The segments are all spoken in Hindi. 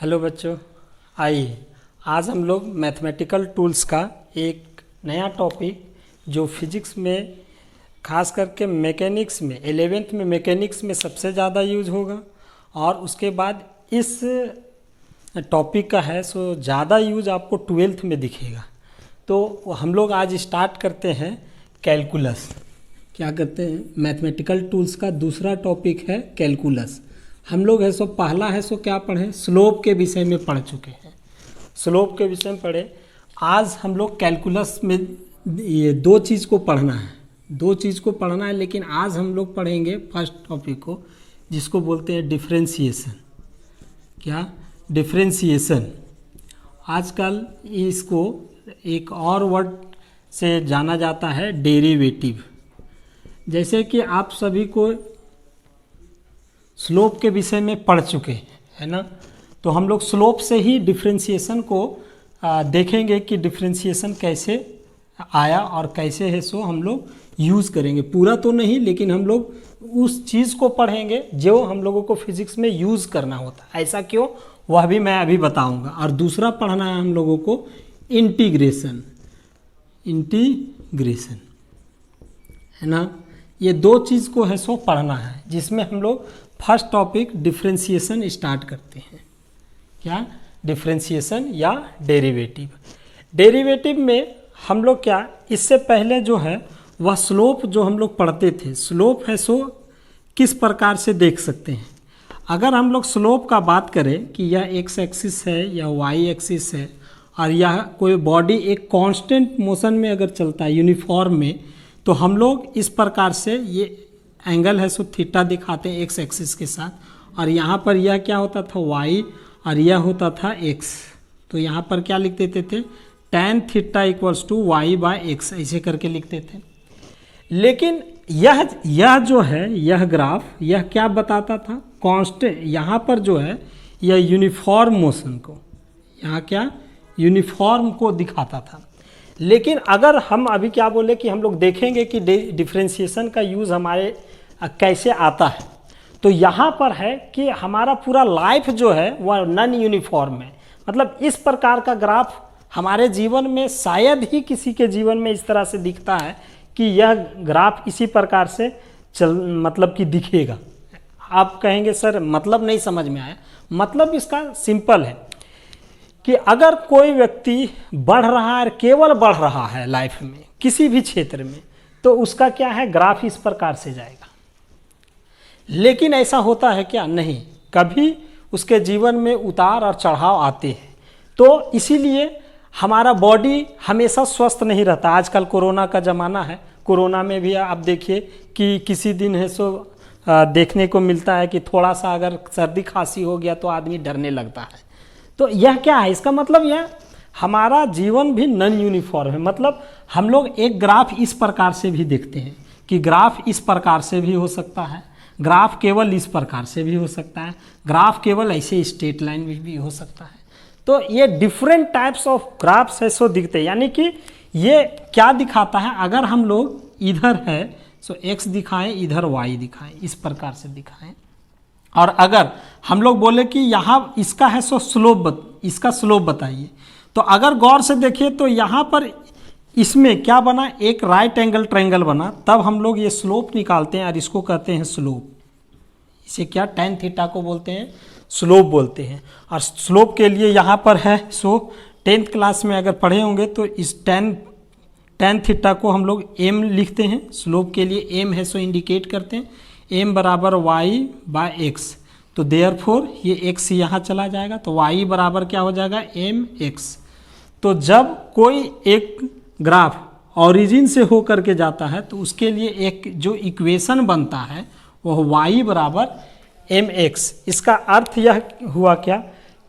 हेलो बच्चों, आइए आज हम लोग मैथमेटिकल टूल्स का एक नया टॉपिक जो फिजिक्स में खास करके मैकेनिक्स में 11th में मैकेनिक्स में सबसे ज़्यादा यूज होगा और उसके बाद इस टॉपिक का है सो ज़्यादा यूज आपको 12th में दिखेगा। तो हम लोग आज स्टार्ट करते हैं कैलकुलस। क्या करते हैं, मैथमेटिकल टूल्स का दूसरा टॉपिक है कैलकुलस। हम लोग है सो पहला है सो क्या पढ़े, स्लोप के विषय में पढ़ चुके हैं, स्लोप के विषय में पढ़े। आज हम लोग कैलकुलस में ये दो चीज़ को पढ़ना है, लेकिन आज हम लोग पढ़ेंगे फर्स्ट टॉपिक को जिसको बोलते हैं डिफरेंशिएशन। क्या डिफरेंशिएशन, आजकल इसको एक और वर्ड से जाना जाता है डेरिवेटिव। जैसे कि आप सभी को स्लोप के विषय में पढ़ चुके हैं, है ना, तो हम लोग स्लोप से ही डिफरेंशिएशन को देखेंगे कि डिफरेंशिएशन कैसे आया और कैसे है सो हम लोग यूज़ करेंगे। पूरा तो नहीं, लेकिन हम लोग उस चीज़ को पढ़ेंगे जो हम लोगों को फिजिक्स में यूज़ करना होता है। ऐसा क्यों, वह भी मैं अभी बताऊंगा। और दूसरा पढ़ना है हम लोगों को इंटीग्रेशन, है ना। ये दो चीज़ को है सो पढ़ना है, जिसमें हम लोग फर्स्ट टॉपिक डिफरेंशिएशन स्टार्ट करते हैं। क्या डिफरेंशिएशन या डेरिवेटिव। डेरिवेटिव में हम लोग क्या, इससे पहले जो है वह स्लोप जो हम लोग पढ़ते थे, स्लोप है सो किस प्रकार से देख सकते हैं। अगर हम लोग स्लोप का बात करें कि यह एक्स एक्सिस है या वाई एक्सिस है और यह कोई बॉडी एक कांस्टेंट मोशन में अगर चलता है यूनिफॉर्म में, तो हम लोग इस प्रकार से ये एंगल है सो थीटा दिखाते हैं एक्स एक्सिस के साथ, और यहाँ पर यह क्या होता था वाई और यह होता था एक्स। तो यहाँ पर क्या लिख देते थे, tan theta equals to y by x, ऐसे करके लिखते थे। लेकिन यह जो है यह ग्राफ यह क्या बताता था, कांस्टेंट। यहाँ पर जो है यह यूनिफॉर्म मोशन को, यहाँ क्या यूनिफॉर्म को दिखाता था। लेकिन अगर हम अभी क्या बोले कि हम लोग देखेंगे कि डिफरेंशिएशन का यूज़ हमारे कैसे आता है, तो यहाँ पर है कि हमारा पूरा लाइफ जो है वह नॉन यूनिफॉर्म है। मतलब इस प्रकार का ग्राफ हमारे जीवन में शायद ही किसी के जीवन में इस तरह से दिखता है कि यह ग्राफ इसी प्रकार से मतलब कि दिखेगा। आप कहेंगे सर मतलब नहीं समझ में आया। मतलब इसका सिंपल है कि अगर कोई व्यक्ति बढ़ रहा है, केवल बढ़ रहा है लाइफ में किसी भी क्षेत्र में, तो उसका क्या है, ग्राफ इस प्रकार से जाएगा। लेकिन ऐसा होता है क्या, नहीं, कभी उसके जीवन में उतार और चढ़ाव आते हैं। तो इसीलिए हमारा बॉडी हमेशा स्वस्थ नहीं रहता। आजकल कोरोना का ज़माना है, कोरोना में भी आप देखिए कि किसी दिन है सो देखने को मिलता है कि थोड़ा सा अगर सर्दी खांसी हो गया तो आदमी डरने लगता है। तो यह क्या है, इसका मतलब यह हमारा जीवन भी नॉन यूनिफॉर्म है। मतलब हम लोग एक ग्राफ इस प्रकार से भी देखते हैं कि ग्राफ इस प्रकार से भी हो सकता है, ग्राफ केवल इस प्रकार से भी हो सकता है, ग्राफ केवल ऐसे स्ट्रेट लाइन में भी हो सकता है। तो ये डिफरेंट टाइप्स ऑफ ग्राफ्स है सो दिखते हैं। यानी कि ये क्या दिखाता है, अगर हम लोग इधर है सो एक्स दिखाएं, इधर वाई दिखाएं, इस प्रकार से दिखाएं। और अगर हम लोग बोले कि यहाँ इसका है सो स्लोप, इसका स्लोप बताइए, तो अगर गौर से देखिए तो यहाँ पर इसमें क्या बना, एक राइट एंगल ट्रायंगल बना, तब हम लोग ये स्लोप निकालते हैं और इसको कहते हैं स्लोप। इसे क्या, tan थीटा को बोलते हैं स्लोप बोलते हैं। और स्लोप के लिए यहाँ पर है सो 10th क्लास में अगर पढ़े होंगे तो इस tan थीटा को हम लोग m लिखते हैं। स्लोप के लिए m है सो इंडिकेट करते हैं, m बराबर वाई बाय एक्स। तो देयरफॉर ये x यहाँ चला जाएगा, तो y बराबर क्या हो जाएगा, mx। तो जब कोई एक ग्राफ ओरिजिन से हो करके जाता है तो उसके लिए एक जो इक्वेशन बनता है वह y बराबर mx। इसका अर्थ यह हुआ क्या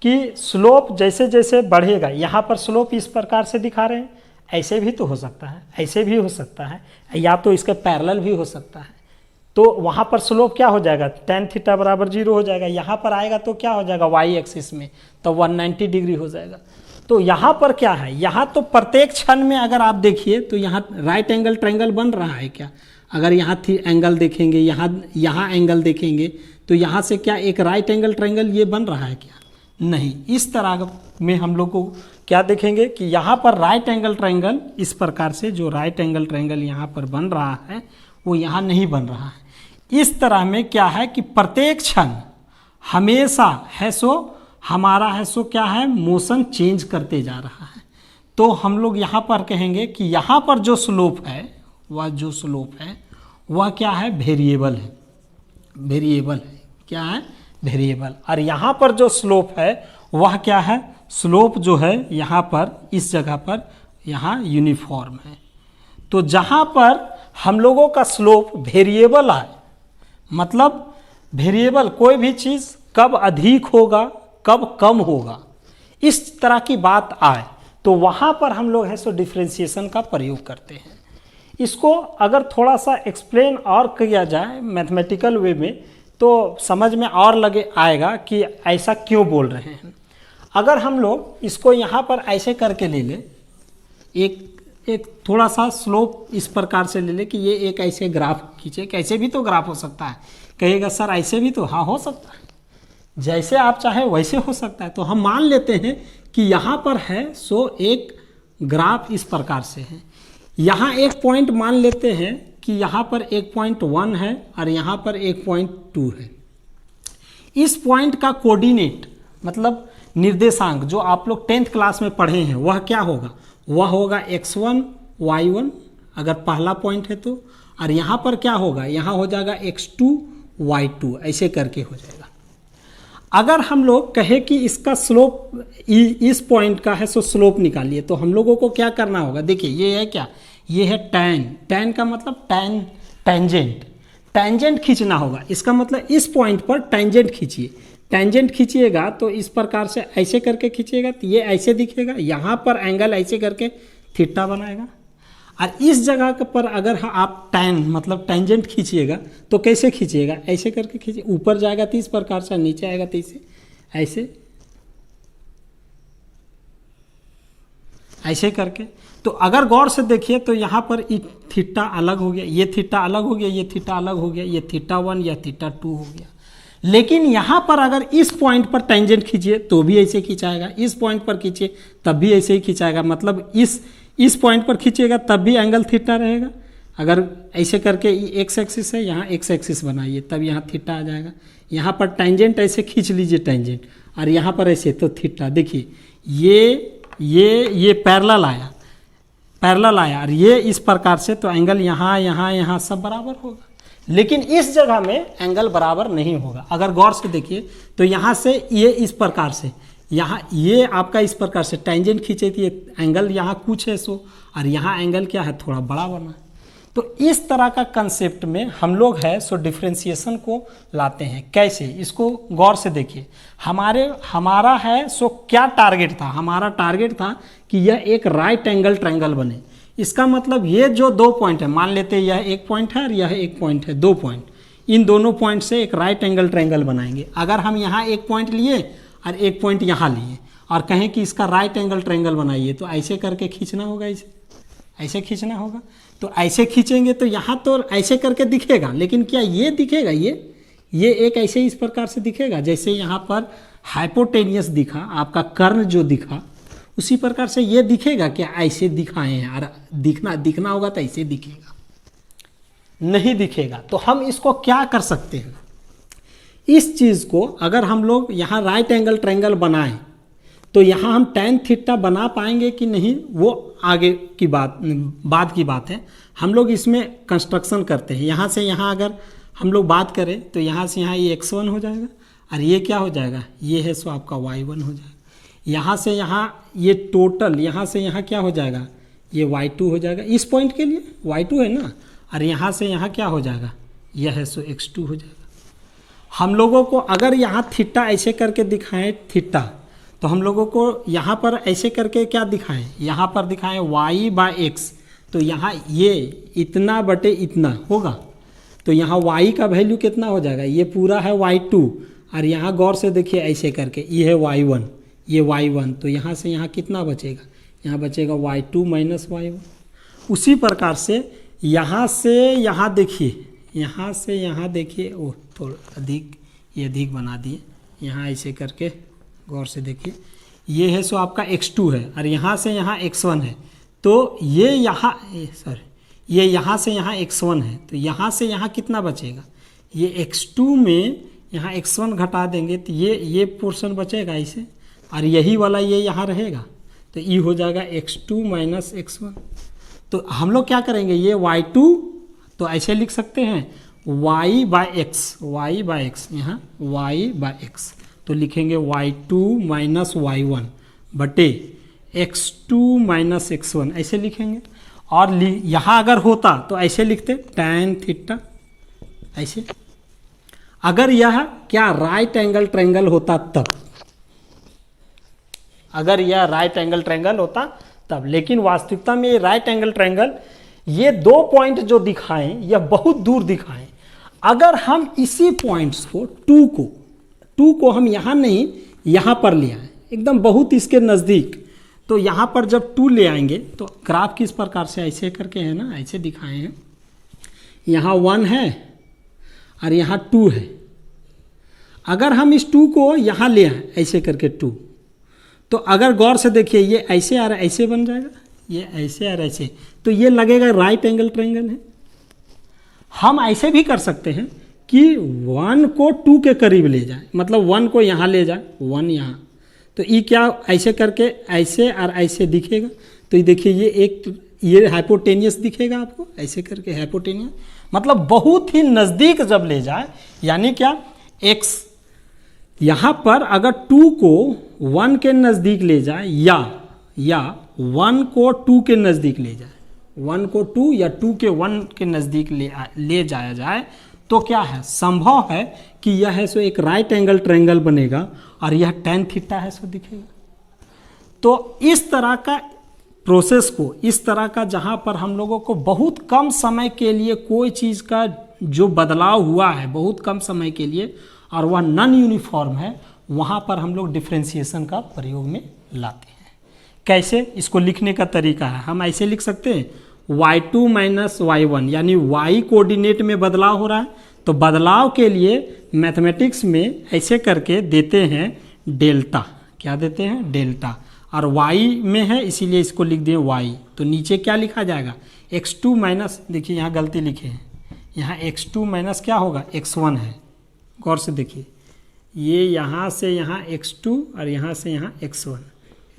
कि स्लोप जैसे जैसे बढ़ेगा, यहाँ पर स्लोप इस प्रकार से दिखा रहे हैं, ऐसे भी तो हो सकता है, ऐसे भी हो सकता है, या तो इसके पैरेलल भी हो सकता है। तो वहाँ पर स्लोप क्या हो जाएगा, tan थीटा बराबर 0 हो जाएगा। यहाँ पर आएगा तो क्या हो जाएगा, वाई एक्सिस में, तो 190 डिग्री हो जाएगा। तो यहाँ पर क्या है, यहाँ तो प्रत्येक क्षण में अगर आप देखिए तो यहाँ राइट एंगल ट्रायंगल बन रहा है क्या। अगर यहाँ एंगल देखेंगे, यहाँ एंगल देखेंगे, तो यहाँ से क्या एक राइट एंगल ट्रायंगल ये बन रहा है क्या, नहीं। इस तरह में हम लोग को क्या देखेंगे कि यहाँ पर राइट एंगल ट्रायंगल इस प्रकार से, जो राइट एंगल ट्रायंगल यहाँ पर बन रहा है वो यहाँ नहीं बन रहा है। इस तरह में क्या है कि प्रत्येक क्षण हमेशा है सो हमारा है सो क्या है, मोशन चेंज करते जा रहा है। तो हम लोग यहाँ पर कहेंगे कि यहाँ पर जो स्लोप है वह क्या है, वेरिएबल है। वेरिएबल है, क्या है, वेरिएबल। और यहाँ पर जो स्लोप है वह क्या है, स्लोप जो है यहाँ पर इस जगह पर यहाँ यूनिफॉर्म है। तो जहाँ पर हम लोगों का स्लोप वेरिएबल आए, मतलब वेरिएबल कोई भी चीज़ कब अधिक होगा कब कम होगा, इस तरह की बात आए तो वहाँ पर हम लोग है सो डिफ्रेंशिएशन का प्रयोग करते हैं। इसको अगर थोड़ा सा एक्सप्लेन और किया जाए मैथमेटिकल वे में तो समझ में और लगे आएगा कि ऐसा क्यों बोल रहे हैं। अगर हम लोग इसको यहाँ पर ऐसे करके ले ले, एक थोड़ा सा स्लोप इस प्रकार से ले ले कि ये एक ऐसे ग्राफ खींचे, कैसे भी तो ग्राफ हो सकता है। कहिएगा सर ऐसे भी तो, हाँ हो सकता है, जैसे आप चाहे वैसे हो सकता है। तो हम मान लेते हैं कि यहाँ पर है सो एक ग्राफ इस प्रकार से है। यहाँ एक पॉइंट मान लेते हैं कि यहाँ पर 1.1 है और यहाँ पर 1.2 है। इस पॉइंट का कोऑर्डिनेट मतलब निर्देशांक जो आप लोग 10th क्लास में पढ़े हैं वह क्या होगा, वह होगा x1 y1 अगर पहला पॉइंट है तो, और यहाँ पर क्या होगा, यहाँ हो जाएगा x2 y2, ऐसे करके हो जाएगा। अगर हम लोग कहे कि इसका स्लोप इस पॉइंट का है सो स्लोप निकालिए, तो हम लोगों को क्या करना होगा, देखिए ये है क्या, ये है टैन का मतलब टेंजेंट खींचना होगा। इसका मतलब इस पॉइंट पर टेंजेंट खींचिए, टेंजेंट खींचिएगा तो इस प्रकार से ऐसे करके खींचिएगा तो ये ऐसे दिखेगा, यहाँ पर एंगल ऐसे करके थीटा बनाएगा। और इस जगह पर अगर आप मतलब टेंजेंट खींचिएगा तो कैसे खींचिएगा, ऐसे करके खींचिए, ऊपर जाएगा तो इस प्रकार से, नीचे आएगा तो ऐसे करके। तो अगर गौर से देखिए तो यहाँ पर थीटा अलग हो गया, ये थीटा अलग हो गया, ये थीटा अलग हो गया, ये थीटा 1 या थीटा 2 हो गया। लेकिन यहाँ पर अगर इस पॉइंट पर टेंजेंट खींचिए तो भी ऐसे खिंचाएगा, इस पॉइंट पर खींचिए तब भी ऐसे ही खिंचाएगा, मतलब इस पॉइंट पर खींचिएगा तब भी एंगल थीटा रहेगा। अगर ऐसे करके एक्स एक्सिस है, यहाँ एक्स एक्सिस बनाइए तब यहाँ थीटा आ जाएगा। यहाँ पर टेंजेंट ऐसे खींच लीजिए टेंजेंट, और यहाँ पर ऐसे तो थीटा। देखिए ये पैरेलल आया और ये इस प्रकार से, तो एंगल यहाँ सब बराबर होगा। लेकिन इस जगह में एंगल बराबर नहीं होगा। अगर गौर से देखिए तो यहाँ से ये इस प्रकार से, यहाँ ये आपका इस प्रकार से टेंजेंट खींचे थी, एंगल यहाँ कुछ है सो, और यहाँ एंगल क्या है, थोड़ा बड़ा बना। तो इस तरह का कंसेप्ट में हम लोग है सो डिफ्रेंशिएशन को लाते हैं। कैसे, इसको गौर से देखिए। हमारा है सो क्या टारगेट था, हमारा टारगेट था कि यह एक राइट एंगल ट्रायंगल बने। इसका मतलब ये जो दो पॉइंट है, मान लेते हैं यह एक पॉइंट है और यह एक पॉइंट है, 2 पॉइंट, इन दोनों पॉइंट से एक राइट एंगल ट्रायंगल बनाएंगे। अगर हम यहाँ एक पॉइंट लिए और एक पॉइंट यहाँ लिए और कहें कि इसका राइट एंगल ट्रायंगल बनाइए, तो ऐसे करके खींचना होगा, ऐसे खींचना होगा। तो ऐसे खींचेंगे तो यहाँ तो ऐसे करके दिखेगा, लेकिन क्या ये दिखेगा, ये एक ऐसे इस प्रकार से दिखेगा जैसे यहाँ पर हाइपोटेनियस दिखा, आपका कर्ण जो दिखा उसी प्रकार से ये दिखेगा। क्या ऐसे दिखाए हैं, और दिखना होगा तो ऐसे दिखेगा, नहीं दिखेगा। तो हम इसको क्या कर सकते हैं, इस चीज़ को अगर हम लोग यहाँ राइट एंगल ट्रायंगल बनाएं तो यहाँ हम tan थीटा बना पाएंगे कि नहीं, वो आगे की बाद की बात है। हम लोग इसमें कंस्ट्रक्शन करते हैं। यहाँ से यहाँ अगर हम लोग बात करें तो यहाँ से यहाँ ये x1 हो जाएगा, और ये क्या हो जाएगा, ये है सो आपका y1 हो जाएगा। यहाँ से यहाँ ये टोटल, यहाँ से यहाँ क्या हो जाएगा, ये y2 हो जाएगा। इस पॉइंट के लिए y2 है ना, और यहाँ से यहाँ क्या हो जाएगा, यह है सो x2 हो जाएगा। हम लोगों को अगर यहाँ थीटा ऐसे करके दिखाएं थीटा, तो हम लोगों को यहाँ पर ऐसे करके क्या दिखाएं, यहाँ पर दिखाएं y/x, तो यहाँ ये इतना बटे इतना होगा। तो यहाँ y का वैल्यू कितना हो जाएगा, ये पूरा है y2, और यहाँ गौर से देखिए ऐसे करके ये है y1, ये y1, तो यहाँ से यहाँ कितना बचेगा, यहाँ बचेगा y2 माइनस y1। उसी प्रकार से यहाँ से यहाँ देखिए, यहाँ से यहाँ देखिए, ओह थोड़ा अधिक, ये अधिक बना दिए, यहाँ ऐसे करके गौर से देखिए, ये है सो आपका x2 है और यहाँ से यहाँ x1 है, तो ये यहाँ ये यहाँ से यहाँ x1 है, तो यहाँ से यहाँ कितना बचेगा, ये x2 में यहाँ x1 घटा देंगे तो ये पोर्शन बचेगा इसे, और यही वाला ये यहाँ रहेगा, तो ये हो जाएगा x2 माइनस x1। तो हम लोग क्या करेंगे, ये y2 तो ऐसे लिख सकते हैं y बाय एक्स, यहाँ y बाय एक्स, तो लिखेंगे y2 माइनस y1 बटे x2 माइनस x1 ऐसे लिखेंगे। और यहाँ अगर होता तो ऐसे लिखते tan थीटा ऐसे। अगर यह क्या राइट एंगल ट्रायंगल होता तब, अगर यह राइट एंगल ट्रायंगल होता तब, लेकिन वास्तविकता में ये राइट एंगल ट्रायंगल, ये दो पॉइंट जो दिखाएं यह बहुत दूर दिखाएं। अगर हम इसी पॉइंट्स को 2 को हम यहाँ नहीं यहाँ पर ले आए एकदम बहुत इसके नज़दीक, तो यहाँ पर जब 2 ले आएंगे तो ग्राफ किस प्रकार से ऐसे करके है ना, ऐसे दिखाए हैं, यहाँ 1 है और यहाँ 2 है। अगर हम इस 2 को यहाँ ले आए ऐसे करके 2, तो अगर गौर से देखिए ये ऐसे आ रहा है, ऐसे बन जाएगा, ये ऐसे आ रहा है ऐसे, तो ये लगेगा राइट एंगल ट्रायंगल है। हम ऐसे भी कर सकते हैं कि 1 को 2 के करीब ले जाए, मतलब 1 को यहाँ ले जाए, 1 यहाँ, तो ये क्या ऐसे करके ऐसे और ऐसे दिखेगा, तो ये देखिए ये एक ये हाइपोटेनियस दिखेगा आपको, ऐसे करके हाइपोटेनियस, मतलब बहुत ही नज़दीक जब ले जाए, यानी क्या x यहाँ पर अगर 2 को 1 के नज़दीक ले जाए या 1 को 2 के नज़दीक ले जाए, 1 को 2 या 2 के 1 के नज़दीक ले जाया जाए, तो क्या है, संभव है कि यह है सो एक राइट एंगल ट्रायंगल बनेगा और यह tan थीटा है सो दिखेगा। तो इस तरह का प्रोसेस को, इस तरह का जहाँ पर हम लोगों को बहुत कम समय के लिए कोई चीज़ का जो बदलाव हुआ है बहुत कम समय के लिए और वह नॉन यूनिफॉर्म है, वहाँ पर हम लोग डिफ्रेंशिएशन का प्रयोग में लाते हैं। कैसे, इसको लिखने का तरीका है, हम ऐसे लिख सकते हैं y2 माइनस y1, यानी y कोऑर्डिनेट में बदलाव हो रहा है, तो बदलाव के लिए मैथमेटिक्स में ऐसे करके देते हैं डेल्टा, क्या देते हैं डेल्टा, और y में है इसीलिए इसको लिख दिए y, तो नीचे क्या लिखा जाएगा x2 माइनस, देखिए यहाँ गलती लिखे हैं, यहाँ x2 माइनस क्या होगा x1 है, गौर से देखिए ये यहाँ से यहाँ x2 और यहाँ से यहाँ x1,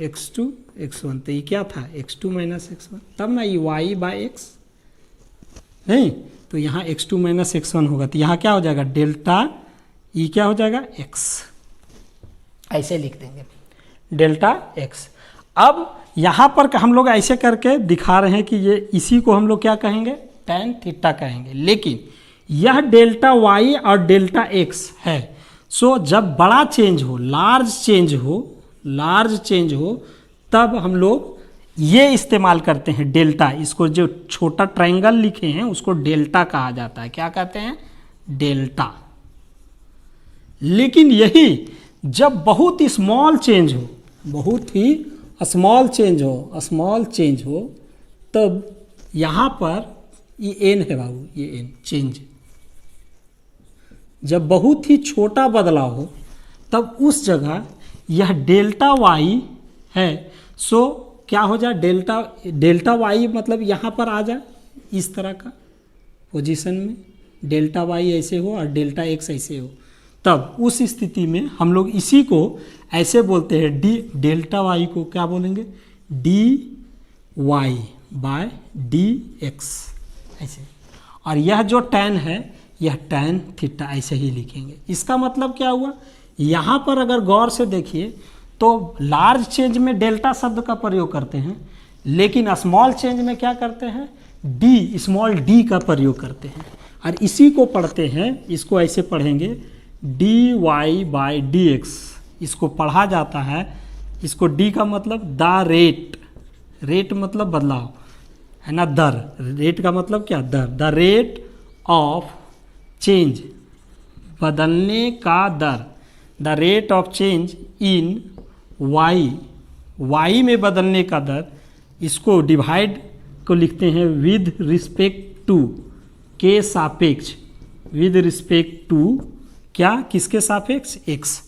x2 x1, तो ये क्या था x2 माइनस x1, तब ना ये y बाय एक्स नहीं, तो यहाँ x2 माइनस x1 होगा, तो यहाँ क्या हो जाएगा डेल्टा, ये क्या हो जाएगा x, ऐसे लिख देंगे डेल्टा x। अब यहाँ पर हम लोग ऐसे करके दिखा रहे हैं कि ये इसी को हम लोग क्या कहेंगे tan थीटा कहेंगे, लेकिन यह डेल्टा y और डेल्टा x है, सो जब बड़ा चेंज हो, लार्ज चेंज हो तब हम लोग ये इस्तेमाल करते हैं डेल्टा, इसको जो छोटा ट्रायंगल लिखे हैं उसको डेल्टा कहा जाता है, क्या कहते हैं डेल्टा। लेकिन यही जब बहुत ही स्मॉल चेंज हो, बहुत ही स्मॉल चेंज हो तब यहाँ पर ये एन है बाबू, ये एन चेंज, जब बहुत ही छोटा बदलाव हो तब उस जगह यह डेल्टा वाई है, सो क्या हो जाए डेल्टा वाई, मतलब यहाँ पर आ जाए इस तरह का पोजीशन में, डेल्टा वाई ऐसे हो और डेल्टा एक्स ऐसे हो, तब उस स्थिति में हम लोग इसी को ऐसे बोलते हैं डेल्टा वाई को क्या बोलेंगे d y by d x ऐसे, और यह जो tan है यह tan थीटा ऐसे ही लिखेंगे। इसका मतलब क्या हुआ, यहाँ पर अगर गौर से देखिए तो लार्ज चेंज में डेल्टा शब्द का प्रयोग करते हैं, लेकिन स्मॉल चेंज में क्या करते हैं डी, स्मॉल डी का प्रयोग करते हैं, और इसी को पढ़ते हैं, इसको ऐसे पढ़ेंगे d y by d x, इसको पढ़ा जाता है, इसको डी का मतलब द रेट मतलब बदलाव है ना, दर, रेट का मतलब क्या दर, द रेट ऑफ चेंज, बदलने का दर, the rate of change in Y में बदलने का दर, इसको डिवाइड को लिखते हैं विद रिस्पेक्ट टू, के सापेक्ष, विद रिस्पेक्ट टू क्या, किसके सापेक्ष एक्स,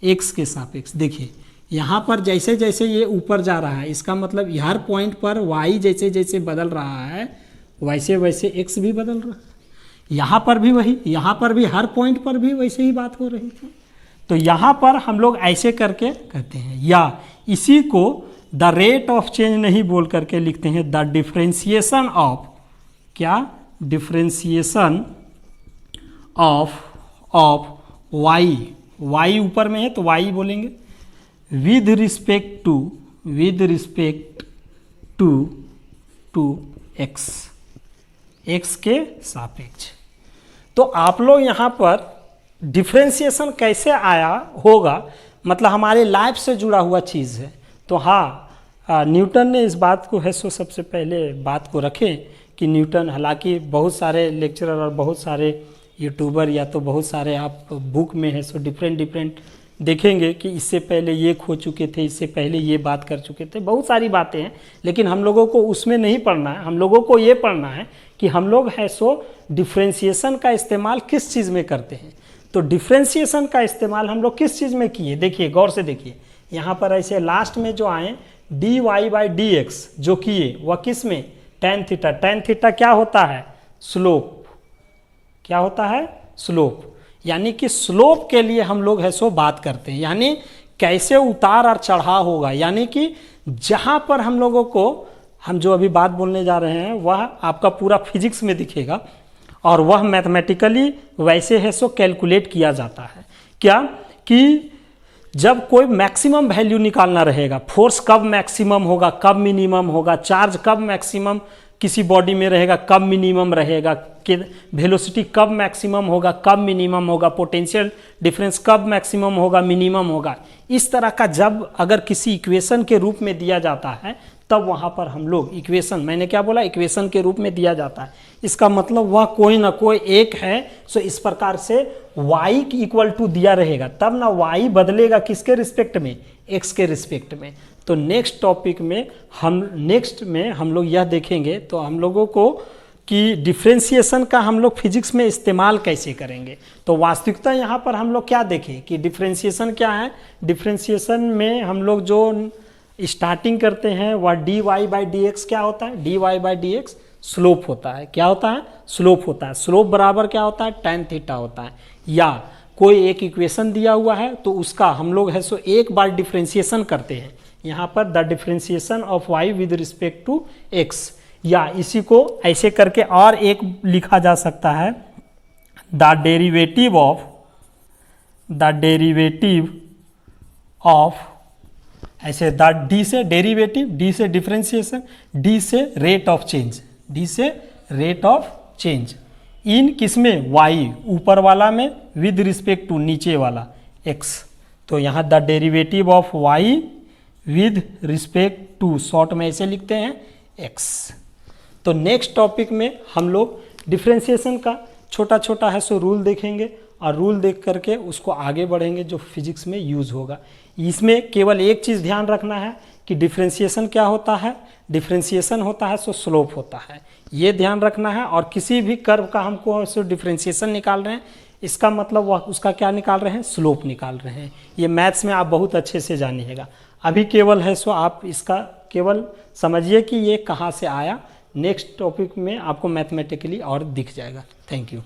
एक्स के सापेक्ष। देखिए यहाँ पर जैसे जैसे ये ऊपर जा रहा है, इसका मतलब हर पॉइंट पर वाई जैसे जैसे बदल रहा है वैसे वैसे एक्स भी बदल रहा है। यहाँ पर भी वही, यहाँ पर भी हर पॉइंट पर भी वैसे ही बात हो रही थी। तो यहाँ पर हम लोग ऐसे करके कहते हैं, या इसी को द रेट ऑफ चेंज नहीं बोल करके लिखते हैं द डिफ्रेंसिएशन ऑफ, क्या, डिफ्रेंसिएशन ऑफ वाई, वाई ऊपर में है तो वाई बोलेंगे, with respect to x, x के सापेक्ष। तो आप लोग यहाँ पर डिफ्रेंसिएशन कैसे आया होगा, मतलब हमारे लाइफ से जुड़ा हुआ चीज़ है। तो हाँ, न्यूटन ने इस बात को है सो सबसे पहले बात को रखें कि न्यूटन, हालांकि बहुत सारे लेक्चरर और बहुत सारे यूट्यूबर या तो बहुत सारे आप बुक में है सो डिफरेंट देखेंगे कि इससे पहले ये खो चुके थे, इससे पहले ये बात कर चुके थे, बहुत सारी बातें हैं। लेकिन हम लोगों को उसमें नहीं पढ़ना है, हम लोगों को ये पढ़ना है कि हम लोग है सो डिफ्रेंसिएशन का इस्तेमाल किस चीज़ में करते हैं। तो डिफ्रेंसिएशन का इस्तेमाल हम लोग किस चीज़ में किए, देखिए गौर से देखिए, यहाँ पर ऐसे लास्ट में जो आए dy बाई डी एक्स जो किए वह किस में, tan थीटा। tan थीटा क्या होता है, स्लोप, क्या होता है, स्लोप। यानी कि स्लोप के लिए हम लोग है सो बात करते हैं, यानी कैसे उतार और चढ़ाव होगा। यानी कि जहाँ पर हम लोगों को, हम जो अभी बात बोलने जा रहे हैं वह आपका पूरा फिजिक्स में दिखेगा और वह मैथमेटिकली वैसे है सो कैलकुलेट किया जाता है। क्या कि जब कोई मैक्सिमम वैल्यू निकालना रहेगा, फोर्स कब मैक्सिमम होगा, कब मिनिमम होगा, चार्ज कब मैक्सिमम किसी बॉडी में रहेगा, कब मिनिमम रहेगा, कि वेलोसिटी कब मैक्सिमम होगा, कब मिनिमम होगा, पोटेंशियल डिफरेंस कब मैक्सिमम होगा, मिनिमम होगा, इस तरह का जब अगर किसी इक्वेशन के रूप में दिया जाता है तब वहाँ पर हम लोग इक्वेशन, मैंने क्या बोला, इक्वेशन के रूप में दिया जाता है। इसका मतलब वह कोई ना कोई एक है, सो इस प्रकार से y इक्वल टू दिया रहेगा, तब ना y बदलेगा किसके रिस्पेक्ट में, x के रिस्पेक्ट में। तो नेक्स्ट टॉपिक में हम लोग यह देखेंगे तो हम लोगों को कि डिफ्रेंसिएशन का हम लोग फिजिक्स में इस्तेमाल कैसे करेंगे। तो वास्तविकता यहाँ पर हम लोग क्या देखें कि डिफ्रेंसिएशन क्या है। डिफ्रेंसिएशन में हम लोग जो स्टार्टिंग करते हैं वह dy बाई डी एक्स क्या होता है, dy by d x slope होता है। क्या होता है, स्लोप होता है। स्लोप बराबर क्या होता है, tan थीटा होता है। या कोई एक इक्वेशन दिया हुआ है तो उसका हम लोग है सो एक बार डिफ्रेंसिएशन करते हैं, यहाँ पर the differentiation of y with respect to x। या इसी को ऐसे करके और एक लिखा जा सकता है, द डेरिवेटिव ऑफ ऐसे द डी से डेरिवेटिव, डी से डिफ्रेंसिएशन, डी से रेट ऑफ चेंज, डी से रेट ऑफ चेंज इन किसमें, y ऊपर वाला में, विद रिस्पेक्ट टू नीचे वाला x। तो यहाँ the derivative of y with respect to, short में ऐसे लिखते हैं, x। तो नेक्स्ट टॉपिक में हम लोग डिफ्रेंसिएशन का छोटा छोटा है सो रूल देखेंगे और रूल देख करके उसको आगे बढ़ेंगे जो फिजिक्स में यूज़ होगा। इसमें केवल एक चीज़ ध्यान रखना है कि डिफ्रेंसिएशन क्या होता है, डिफ्रेंसिएशन होता है सो स्लोप होता है, ये ध्यान रखना है। और किसी भी कर्व का हमको सो डिफ्रेंसिएशन निकाल रहे हैं, इसका मतलब वह उसका क्या निकाल रहे हैं, स्लोप निकाल रहे हैं। ये मैथ्स में आप बहुत अच्छे से जानिएगा। अभी केवल है सो आप इसका केवल समझिए कि ये कहाँ से आया। नेक्स्ट टॉपिक में आपको मैथमेटिकली और दिख जाएगा। Thank you.